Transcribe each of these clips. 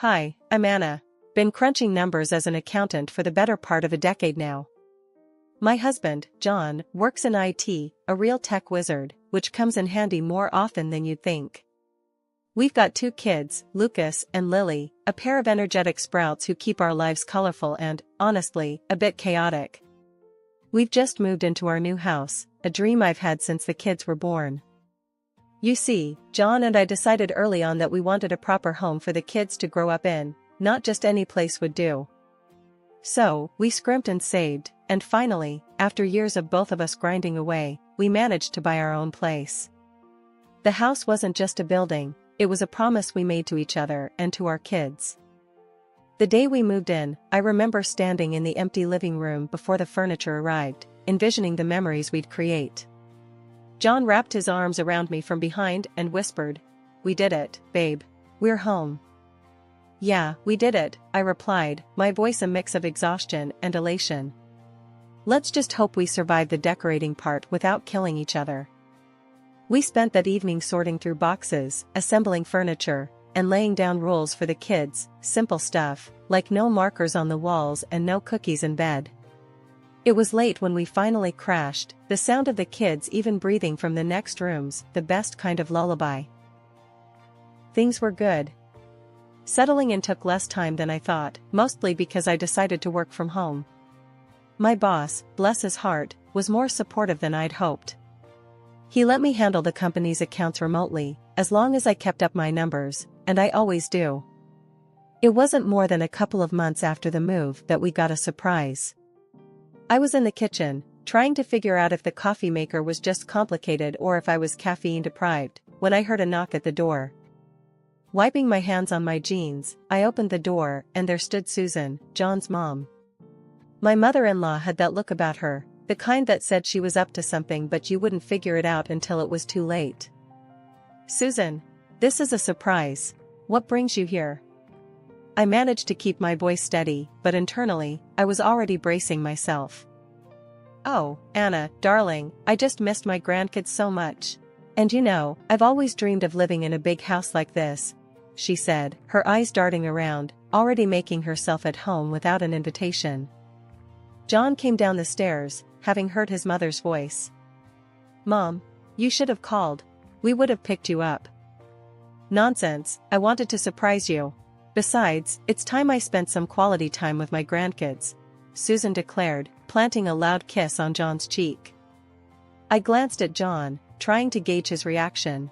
Hi, I'm Anna. Been crunching numbers as an accountant for the better part of a decade now. My husband, John, works in IT, a real tech wizard, which comes in handy more often than you'd think. We've got 2 kids, Lucas and Lily, a pair of energetic sprouts who keep our lives colorful and, honestly, a bit chaotic. We've just moved into our new house, a dream I've had since the kids were born. You see, John and I decided early on that we wanted a proper home for the kids to grow up in, not just any place would do. So, we scrimped and saved, and finally, after years of both of us grinding away, we managed to buy our own place. The house wasn't just a building, it was a promise we made to each other and to our kids. The day we moved in, I remember standing in the empty living room before the furniture arrived, envisioning the memories we'd create. John wrapped his arms around me from behind and whispered, "We did it, babe. We're home." "Yeah, we did it," I replied, my voice a mix of exhaustion and elation. "Let's just hope we survive the decorating part without killing each other." We spent that evening sorting through boxes, assembling furniture, and laying down rules for the kids, simple stuff, like no markers on the walls and no cookies in bed. It was late when we finally crashed, the sound of the kids even breathing from the next rooms, the best kind of lullaby. Things were good. Settling in took less time than I thought, mostly because I decided to work from home. My boss, bless his heart, was more supportive than I'd hoped. He let me handle the company's accounts remotely, as long as I kept up my numbers, and I always do. It wasn't more than a couple of months after the move that we got a surprise. I was in the kitchen, trying to figure out if the coffee maker was just complicated or if I was caffeine deprived, when I heard a knock at the door. Wiping my hands on my jeans, I opened the door, and there stood Susan, John's mom. My mother-in-law had that look about her, the kind that said she was up to something but you wouldn't figure it out until it was too late. "Susan, this is a surprise. What brings you here?" I managed to keep my voice steady, but internally, I was already bracing myself. "Oh, Anna, darling, I just missed my grandkids so much. And you know, I've always dreamed of living in a big house like this," she said, her eyes darting around, already making herself at home without an invitation. John came down the stairs, having heard his mother's voice. "Mom, you should have called. We would have picked you up." "Nonsense, I wanted to surprise you. Besides, it's time I spent some quality time with my grandkids," Susan declared, planting a loud kiss on John's cheek. I glanced at John, trying to gauge his reaction.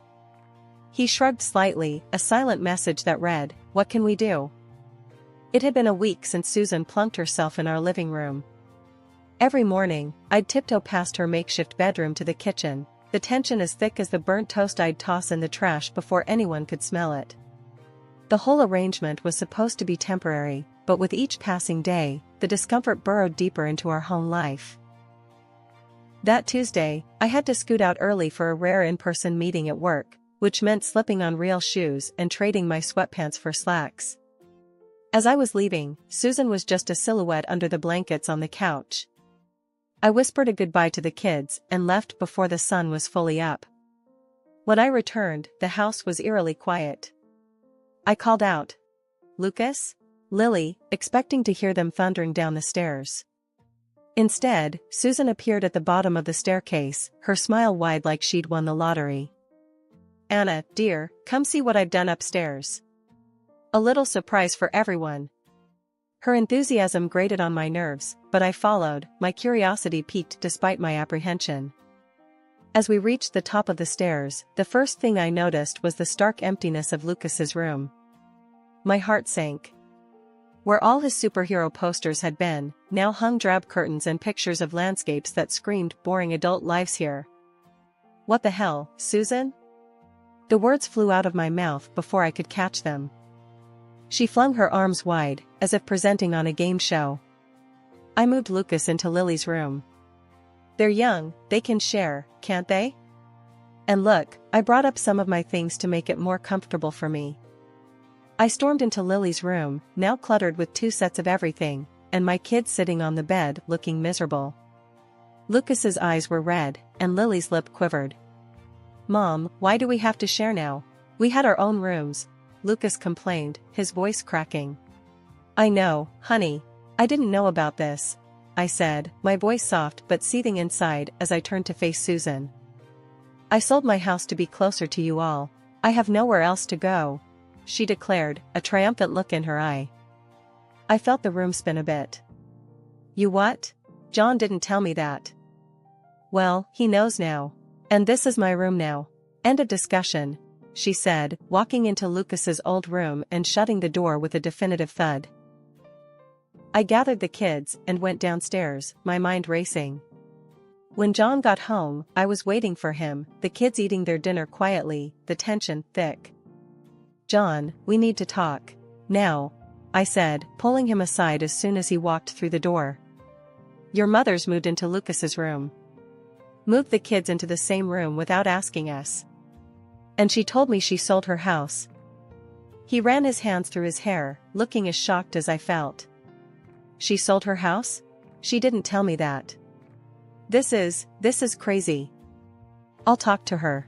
He shrugged slightly, a silent message that read, "What can we do?" It had been a week since Susan plunked herself in our living room. Every morning, I'd tiptoe past her makeshift bedroom to the kitchen, the tension as thick as the burnt toast I'd toss in the trash before anyone could smell it. The whole arrangement was supposed to be temporary, but with each passing day, the discomfort burrowed deeper into our home life. That Tuesday, I had to scoot out early for a rare in-person meeting at work, which meant slipping on real shoes and trading my sweatpants for slacks. As I was leaving, Susan was just a silhouette under the blankets on the couch. I whispered a goodbye to the kids and left before the sun was fully up. When I returned, the house was eerily quiet. I called out, "Lucas? Lily," expecting to hear them thundering down the stairs. Instead, Susan appeared at the bottom of the staircase, her smile wide like she'd won the lottery. "Anna, dear, come see what I've done upstairs." A little surprise for everyone. Her enthusiasm grated on my nerves, but I followed, my curiosity piqued despite my apprehension. As we reached the top of the stairs, the first thing I noticed was the stark emptiness of Lucas's room. My heart sank. Where all his superhero posters had been, now hung drab curtains and pictures of landscapes that screamed boring adult lives here. "What the hell, Susan?" The words flew out of my mouth before I could catch them. She flung her arms wide, as if presenting on a game show. I moved Lucas into Lily's room. "They're young, they can share, can't they? And look, I brought up some of my things to make it more comfortable for me." I stormed into Lily's room, now cluttered with 2 sets of everything, and my kids sitting on the bed looking miserable. Lucas's eyes were red, and Lily's lip quivered. "Mom, why do we have to share now? We had our own rooms." Lucas complained, his voice cracking. I know, honey. I didn't know about this, I said, my voice soft but seething inside as I turned to face Susan. I sold my house to be closer to you all. I have nowhere else to go, she declared, a triumphant look in her eye. I felt the room spin a bit. You what? John didn't tell me that. Well, he knows now. And this is my room now. End of discussion, she said, walking into Lucas's old room and shutting the door with a definitive thud. I gathered the kids and went downstairs, my mind racing. When John got home, I was waiting for him, the kids eating their dinner quietly, the tension thick. John, we need to talk. Now, I said, pulling him aside as soon as he walked through the door. Your mother's moved into Lucas's room. Moved the kids into the same room without asking us. And she told me she sold her house. He ran his hands through his hair, looking as shocked as I felt. She sold her house? She didn't tell me that. This is crazy. I'll talk to her.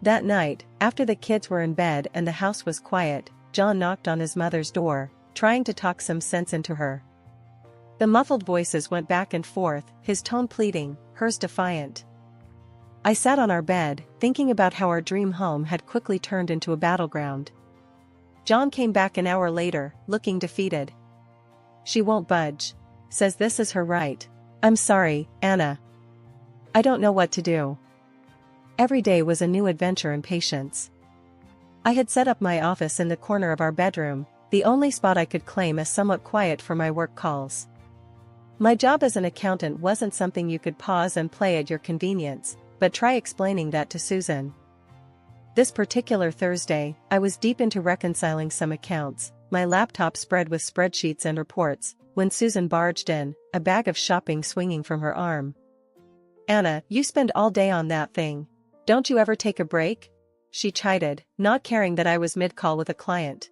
That night, after the kids were in bed and the house was quiet, John knocked on his mother's door, trying to talk some sense into her. The muffled voices went back and forth, his tone pleading, hers defiant. I sat on our bed, thinking about how our dream home had quickly turned into a battleground. John came back an hour later, looking defeated. She won't budge. Says this is her right. I'm sorry, Anna. I don't know what to do. Every day was a new adventure and patience. I had set up my office in the corner of our bedroom, the only spot I could claim as somewhat quiet for my work calls. My job as an accountant wasn't something you could pause and play at your convenience, but try explaining that to Susan. This particular Thursday, I was deep into reconciling some accounts, my laptop spread with spreadsheets and reports, when Susan barged in, a bag of shopping swinging from her arm. Anna, you spend all day on that thing. Don't you ever take a break? She chided, not caring that I was mid-call with a client.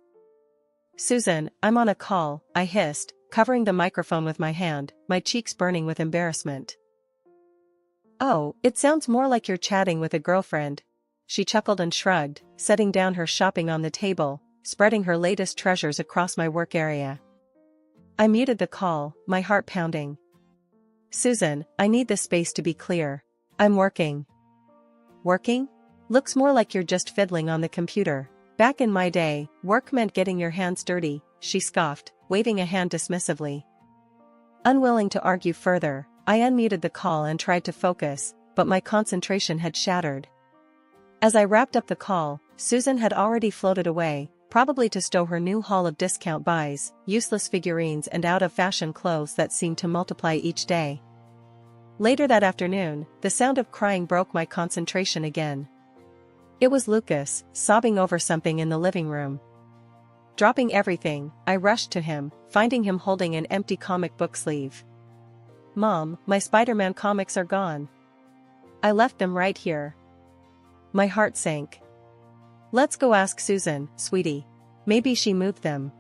Susan, I'm on a call, I hissed, covering the microphone with my hand, my cheeks burning with embarrassment. Oh, it sounds more like you're chatting with a girlfriend. She chuckled and shrugged, setting down her shopping on the table, spreading her latest treasures across my work area. I muted the call, my heart pounding. Susan, I need this space to be clear. I'm working. Working? Looks more like you're just fiddling on the computer. Back in my day, work meant getting your hands dirty, she scoffed, waving a hand dismissively. Unwilling to argue further, I unmuted the call and tried to focus, but my concentration had shattered. As I wrapped up the call, Susan had already floated away, probably to stow her new haul of discount buys, useless figurines and out-of-fashion clothes that seemed to multiply each day. Later that afternoon, the sound of crying broke my concentration again. It was Lucas, sobbing over something in the living room. Dropping everything, I rushed to him, finding him holding an empty comic book sleeve. Mom, my Spider-Man comics are gone. I left them right here. My heart sank. Let's go ask Susan, sweetie. Maybe she moved them.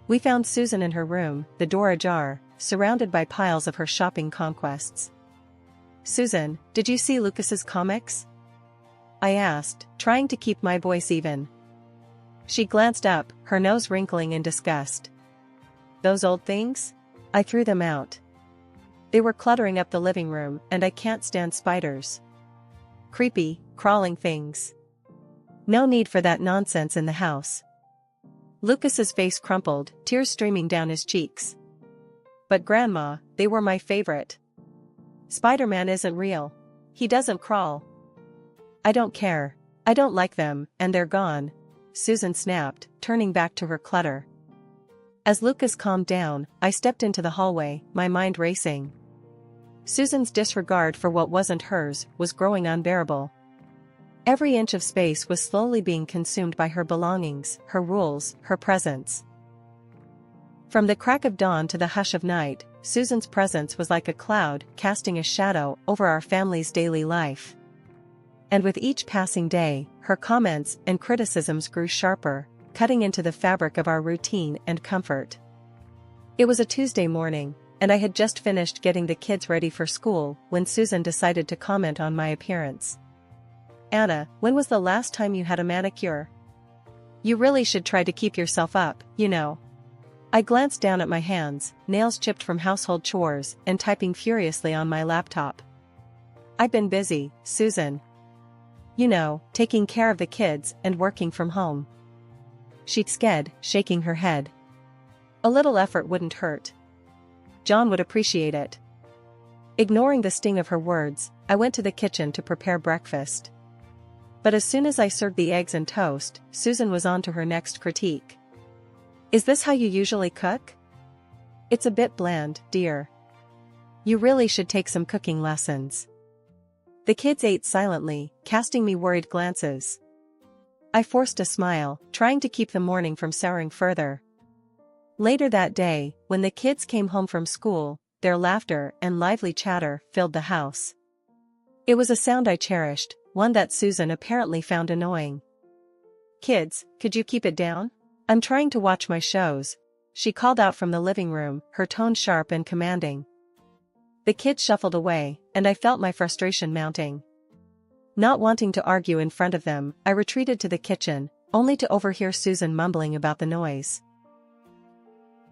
We found Susan in her room, the door ajar, surrounded by piles of her shopping conquests. Susan, did you see Lucas's comics? I asked, trying to keep my voice even. She glanced up, her nose wrinkling in disgust. Those old things? I threw them out. They were cluttering up the living room, and I can't stand spiders. Creepy, crawling things. No need for that nonsense in the house. Lucas's face crumpled, tears streaming down his cheeks. But Grandma, they were my favorite. Spider-Man isn't real. He doesn't crawl. I don't care. I don't like them, and they're gone, Susan snapped, turning back to her clutter. As Lucas calmed down, I stepped into the hallway, my mind racing. Susan's disregard for what wasn't hers was growing unbearable. Every inch of space was slowly being consumed by her belongings, her rules, her presence. From the crack of dawn to the hush of night, Susan's presence was like a cloud, casting a shadow over our family's daily life. And with each passing day, her comments and criticisms grew sharper, cutting into the fabric of our routine and comfort. It was a Tuesday morning, and I had just finished getting the kids ready for school when Susan decided to comment on my appearance. Anna, when was the last time you had a manicure? You really should try to keep yourself up, you know. I glanced down at my hands, nails chipped from household chores, and typing furiously on my laptop. I've been busy, Susan. You know, taking care of the kids and working from home. She said, shaking her head. A little effort wouldn't hurt. John would appreciate it. Ignoring the sting of her words, I went to the kitchen to prepare breakfast. But as soon as I served the eggs and toast, Susan was on to her next critique. Is this how you usually cook? It's a bit bland, dear. You really should take some cooking lessons. The kids ate silently, casting me worried glances. I forced a smile, trying to keep the morning from souring further. Later that day, when the kids came home from school, their laughter and lively chatter filled the house. It was a sound I cherished, one that Susan apparently found annoying. Kids, could you keep it down? I'm trying to watch my shows, she called out from the living room, her tone sharp and commanding. The kids shuffled away, and I felt my frustration mounting. Not wanting to argue in front of them, I retreated to the kitchen, only to overhear Susan mumbling about the noise.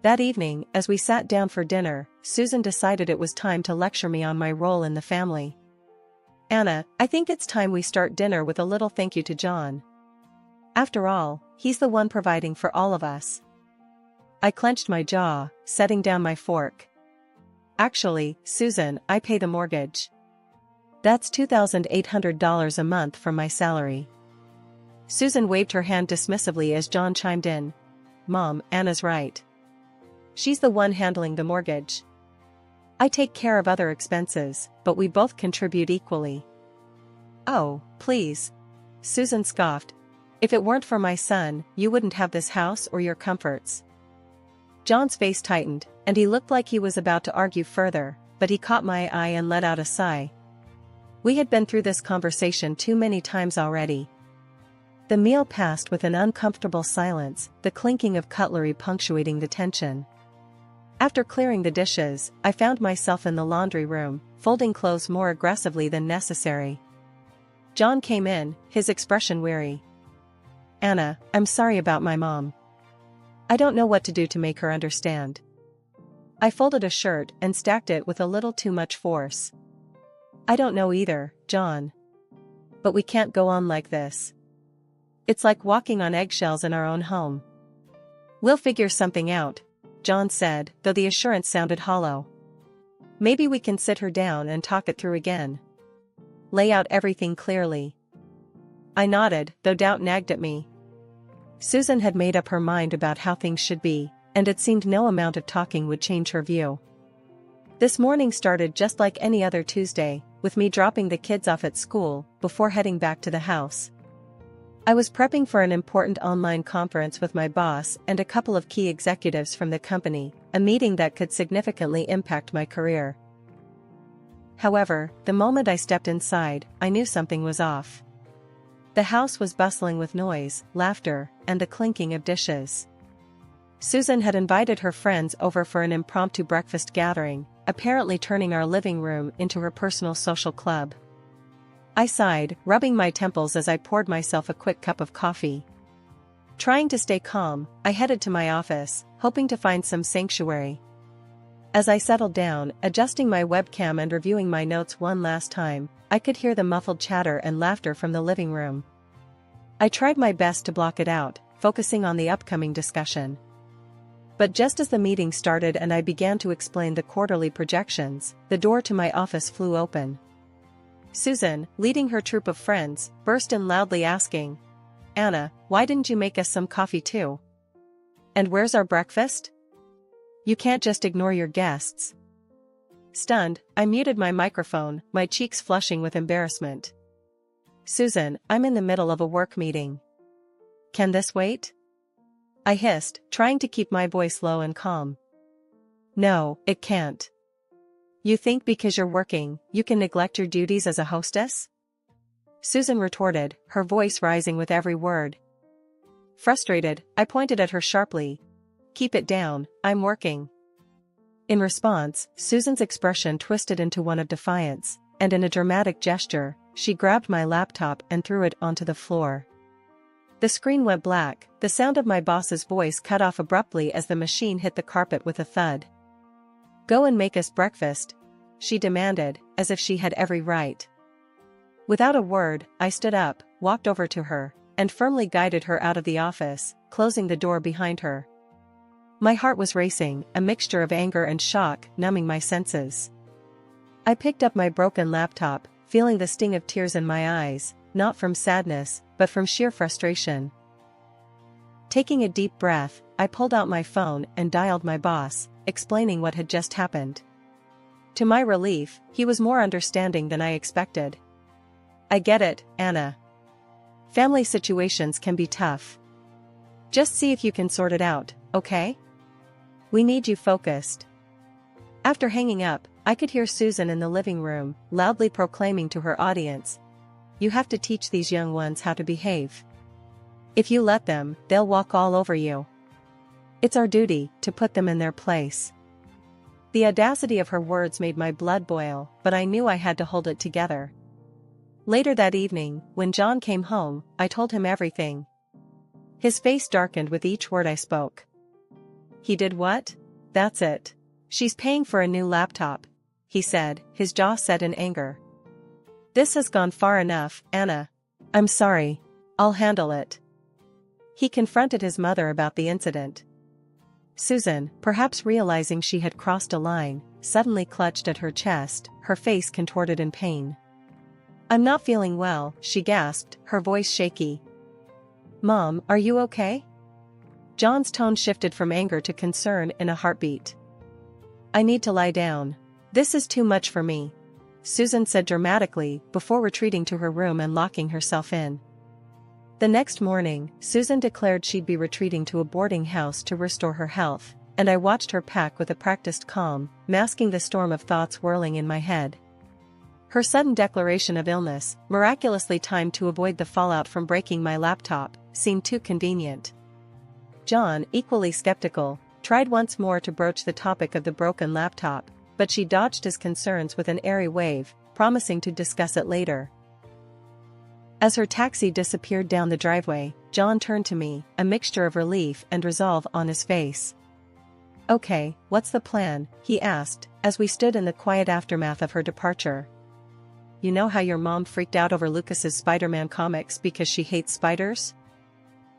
That evening, as we sat down for dinner, Susan decided it was time to lecture me on my role in the family. Anna, I think it's time we start dinner with a little thank you to John. After all, he's the one providing for all of us. I clenched my jaw, setting down my fork. Actually, Susan, I pay the mortgage. That's $2,800 a month from my salary. Susan waved her hand dismissively as John chimed in. Mom, Anna's right. She's the one handling the mortgage. I take care of other expenses, but we both contribute equally. Oh, please. Susan scoffed. If it weren't for my son, you wouldn't have this house or your comforts. John's face tightened, and he looked like he was about to argue further, but he caught my eye and let out a sigh. We had been through this conversation too many times already. The meal passed with an uncomfortable silence, the clinking of cutlery punctuating the tension. After clearing the dishes, I found myself in the laundry room, folding clothes more aggressively than necessary. John came in, his expression weary. Anna, I'm sorry about my mom. I don't know what to do to make her understand. I folded a shirt and stacked it with a little too much force. I don't know either, John. But we can't go on like this. It's like walking on eggshells in our own home. We'll figure something out, John said, though the assurance sounded hollow. Maybe we can sit her down and talk it through again. Lay out everything clearly. I nodded, though doubt nagged at me. Susan had made up her mind about how things should be, and it seemed no amount of talking would change her view. This morning started just like any other Tuesday, with me dropping the kids off at school, before heading back to the house. I was prepping for an important online conference with my boss and a couple of key executives from the company, a meeting that could significantly impact my career. However, the moment I stepped inside, I knew something was off. The house was bustling with noise, laughter, and the clinking of dishes. Susan had invited her friends over for an impromptu breakfast gathering, apparently turning our living room into her personal social club. I sighed, rubbing my temples as I poured myself a quick cup of coffee. Trying to stay calm, I headed to my office, hoping to find some sanctuary. As I settled down, adjusting my webcam and reviewing my notes one last time, I could hear the muffled chatter and laughter from the living room. I tried my best to block it out, focusing on the upcoming discussion. But just as the meeting started and I began to explain the quarterly projections, the door to my office flew open. Susan, leading her troop of friends, burst in loudly asking, Anna, why didn't you make us some coffee too? And where's our breakfast? You can't just ignore your guests. Stunned, I muted my microphone, my cheeks flushing with embarrassment. Susan, I'm in the middle of a work meeting. Can this wait? I hissed, trying to keep my voice low and calm. No, it can't. You think because you're working, you can neglect your duties as a hostess? Susan retorted, her voice rising with every word. Frustrated, I pointed at her sharply. Keep it down, I'm working. In response, Susan's expression twisted into one of defiance, and in a dramatic gesture, she grabbed my laptop and threw it onto the floor. The screen went black, the sound of my boss's voice cut off abruptly as the machine hit the carpet with a thud. "Go and make us breakfast," she demanded, as if she had every right. Without a word, I stood up, walked over to her, and firmly guided her out of the office, closing the door behind her. My heart was racing, a mixture of anger and shock numbing my senses. I picked up my broken laptop, feeling the sting of tears in my eyes, not from sadness, but from sheer frustration. Taking a deep breath, I pulled out my phone and dialed my boss, explaining what had just happened. To my relief, he was more understanding than I expected. "I get it, Anna. Family situations can be tough. Just see if you can sort it out, okay? We need you focused." After hanging up, I could hear Susan in the living room, loudly proclaiming to her audience, "You have to teach these young ones how to behave. If you let them, they'll walk all over you. It's our duty to put them in their place." The audacity of her words made my blood boil, but I knew I had to hold it together. Later that evening, when John came home, I told him everything. His face darkened with each word I spoke. "He did what? That's it. She's paying for a new laptop," he said, his jaw set in anger. "This has gone far enough, Anna. I'm sorry. I'll handle it." He confronted his mother about the incident. Susan, perhaps realizing she had crossed a line, suddenly clutched at her chest, her face contorted in pain. "I'm not feeling well," she gasped, her voice shaky. "Mom, are you okay?" John's tone shifted from anger to concern in a heartbeat. "I need to lie down. This is too much for me," Susan said dramatically, before retreating to her room and locking herself in. The next morning, Susan declared she'd be retreating to a boarding house to restore her health, and I watched her pack with a practiced calm, masking the storm of thoughts whirling in my head. Her sudden declaration of illness, miraculously timed to avoid the fallout from breaking my laptop, seemed too convenient. John, equally skeptical, tried once more to broach the topic of the broken laptop, but she dodged his concerns with an airy wave, promising to discuss it later. As her taxi disappeared down the driveway, John turned to me, a mixture of relief and resolve on his face. "Okay, what's the plan?" he asked, as we stood in the quiet aftermath of her departure. "You know how your mom freaked out over Lucas's Spider-Man comics because she hates spiders?"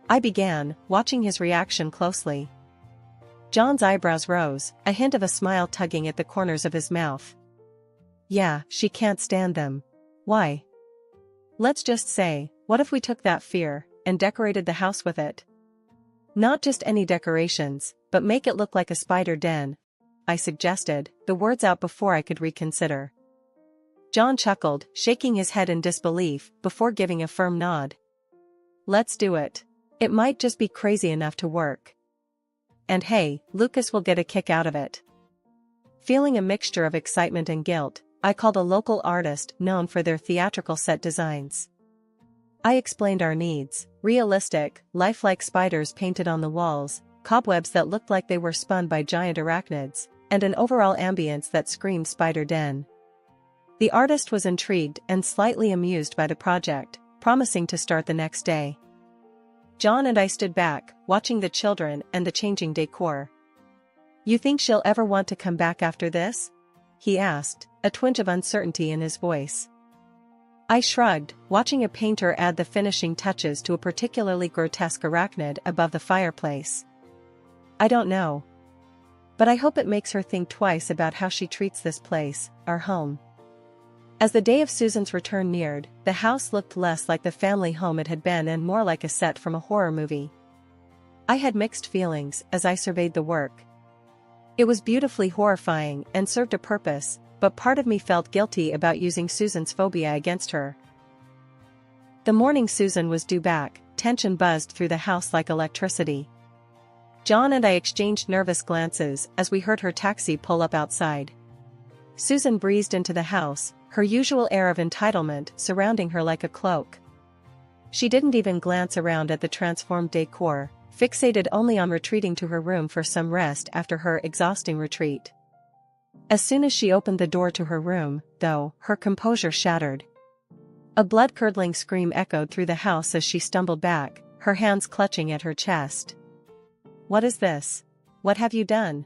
I began, watching his reaction closely. John's eyebrows rose, a hint of a smile tugging at the corners of his mouth. "Yeah, she can't stand them. Why?" "Let's just say, what if we took that fear and decorated the house with it? Not just any decorations, but make it look like a spider den," I suggested, the words out before I could reconsider. John chuckled, shaking his head in disbelief, before giving a firm nod. "Let's do it. It might just be crazy enough to work. And hey, Lucas will get a kick out of it." Feeling a mixture of excitement and guilt, I called a local artist known for their theatrical set designs. I explained our needs: realistic, lifelike spiders painted on the walls, cobwebs that looked like they were spun by giant arachnids, and an overall ambience that screamed spider den. The artist was intrigued and slightly amused by the project, promising to start the next day. John and I stood back, watching the children and the changing decor. "You think she'll ever want to come back after this?" he asked, a twinge of uncertainty in his voice. I shrugged, watching a painter add the finishing touches to a particularly grotesque arachnid above the fireplace. "I don't know. But I hope it makes her think twice about how she treats this place, our home." As the day of Susan's return neared, the house looked less like the family home it had been and more like a set from a horror movie. I had mixed feelings as I surveyed the work. It was beautifully horrifying and served a purpose, but part of me felt guilty about using Susan's phobia against her. The morning Susan was due back, tension buzzed through the house like electricity. John and I exchanged nervous glances as we heard her taxi pull up outside. Susan breezed into the house, her usual air of entitlement surrounding her like a cloak. She didn't even glance around at the transformed decor, fixated only on retreating to her room for some rest after her exhausting retreat. As soon as she opened the door to her room, though, her composure shattered. A blood-curdling scream echoed through the house as she stumbled back, her hands clutching at her chest. "What is this? What have you done?"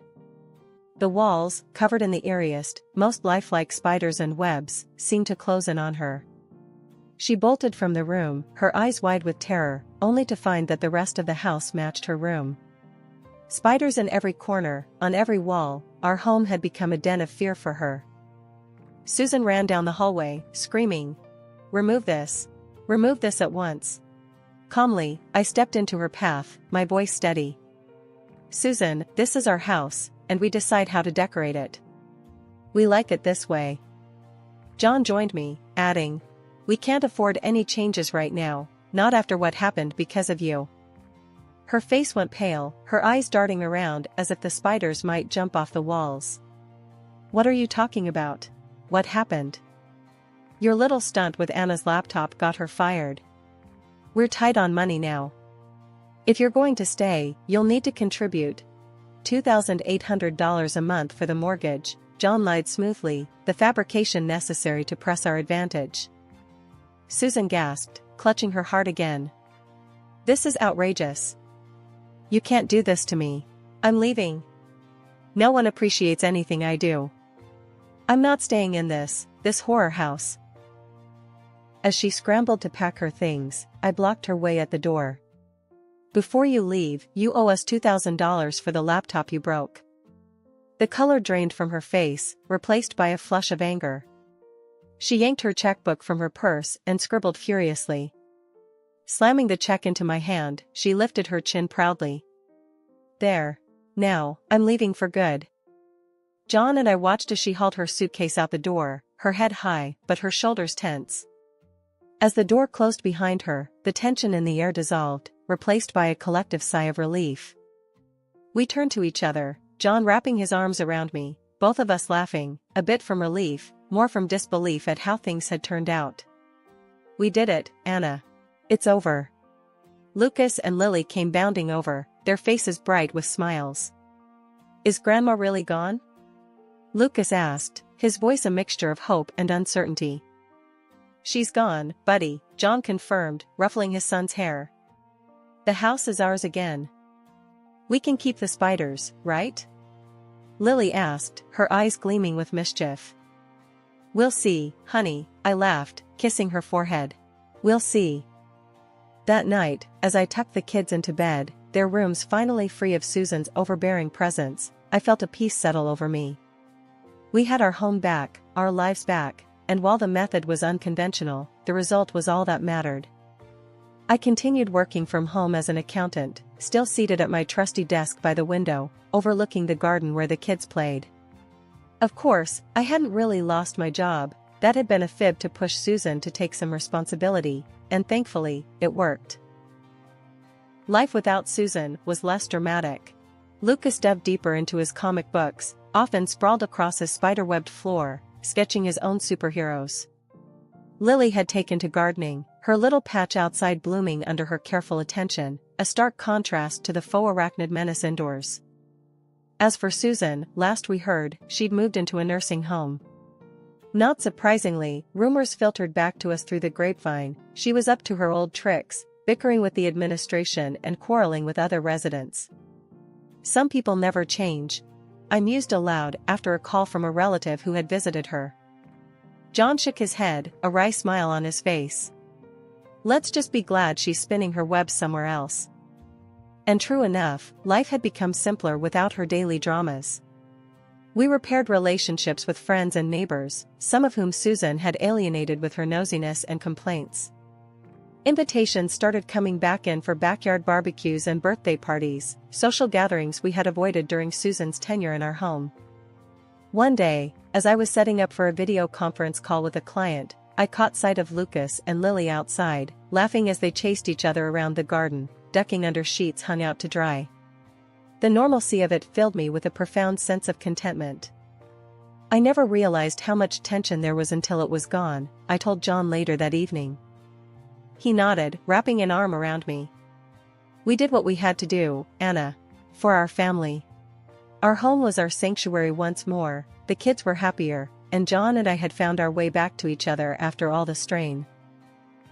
The walls, covered in the eeriest, most lifelike spiders and webs, seemed to close in on her. She bolted from the room, her eyes wide with terror, only to find that the rest of the house matched her room. Spiders in every corner, on every wall, our home had become a den of fear for her. Susan ran down the hallway, screaming, "Remove this! Remove this at once!" Calmly, I stepped into her path, my voice steady. "Susan, this is our house, and we decide how to decorate it. We like it this way." John joined me, adding, "We can't afford any changes right now, not after what happened because of you." Her face went pale, her eyes darting around as if the spiders might jump off the walls. "What are you talking about? What happened?" "Your little stunt with Anna's laptop got her fired. We're tight on money now. If you're going to stay, you'll need to contribute $2,800 a month for the mortgage," John lied smoothly, "the fabrication necessary to press our advantage." Susan gasped, clutching her heart again. "This is outrageous. You can't do this to me. I'm leaving. No one appreciates anything I do. I'm not staying in this horror house." As she scrambled to pack her things, I blocked her way at the door. "Before you leave, you owe us $2,000 for the laptop you broke." The color drained from her face, replaced by a flush of anger. She yanked her checkbook from her purse and scribbled furiously. Slamming the check into my hand, she lifted her chin proudly. "There. Now, I'm leaving for good." John and I watched as she hauled her suitcase out the door, her head high, but her shoulders tense. As the door closed behind her, the tension in the air dissolved, replaced by a collective sigh of relief. We turned to each other, John wrapping his arms around me, both of us laughing, a bit from relief, more from disbelief at how things had turned out. "We did it, Anna. It's over." Lucas and Lily came bounding over, their faces bright with smiles. "Is Grandma really gone?" Lucas asked, his voice a mixture of hope and uncertainty. "She's gone, buddy," John confirmed, ruffling his son's hair. "The house is ours again. We can keep the spiders, right?" Lily asked, her eyes gleaming with mischief. "We'll see, honey," I laughed, kissing her forehead. "We'll see." That night, as I tucked the kids into bed, their rooms finally free of Susan's overbearing presence, I felt a peace settle over me. We had our home back, our lives back, and while the method was unconventional, the result was all that mattered. I continued working from home as an accountant, still seated at my trusty desk by the window, overlooking the garden where the kids played. Of course, I hadn't really lost my job, that had been a fib to push Susan to take some responsibility, and thankfully, it worked. Life without Susan was less dramatic. Lucas dove deeper into his comic books, often sprawled across his spider-webbed floor, sketching his own superheroes. Lily had taken to gardening, her little patch outside blooming under her careful attention, a stark contrast to the faux arachnid menace indoors. As for Susan, last we heard, she'd moved into a nursing home. Not surprisingly, rumors filtered back to us through the grapevine, she was up to her old tricks, bickering with the administration and quarreling with other residents. Some people never change, I mused aloud after a call from a relative who had visited her. John shook his head, a wry smile on his face. "Let's just be glad she's spinning her web somewhere else." And true enough, life had become simpler without her daily dramas. We repaired relationships with friends and neighbors, some of whom Susan had alienated with her nosiness and complaints. Invitations started coming back in for backyard barbecues and birthday parties, social gatherings we had avoided during Susan's tenure in our home. One day, as I was setting up for a video conference call with a client, I caught sight of Lucas and Lily outside, laughing as they chased each other around the garden, ducking under sheets hung out to dry. The normalcy of it filled me with a profound sense of contentment. "I never realized how much tension there was until it was gone," I told John later that evening. He nodded, wrapping an arm around me. "We did what we had to do, Anna. For our family. Our home was our sanctuary once more, the kids were happier, and John and I had found our way back to each other after all the strain."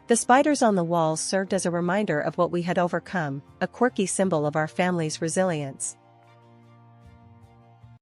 The spiders on the walls served as a reminder of what we had overcome, a quirky symbol of our family's resilience.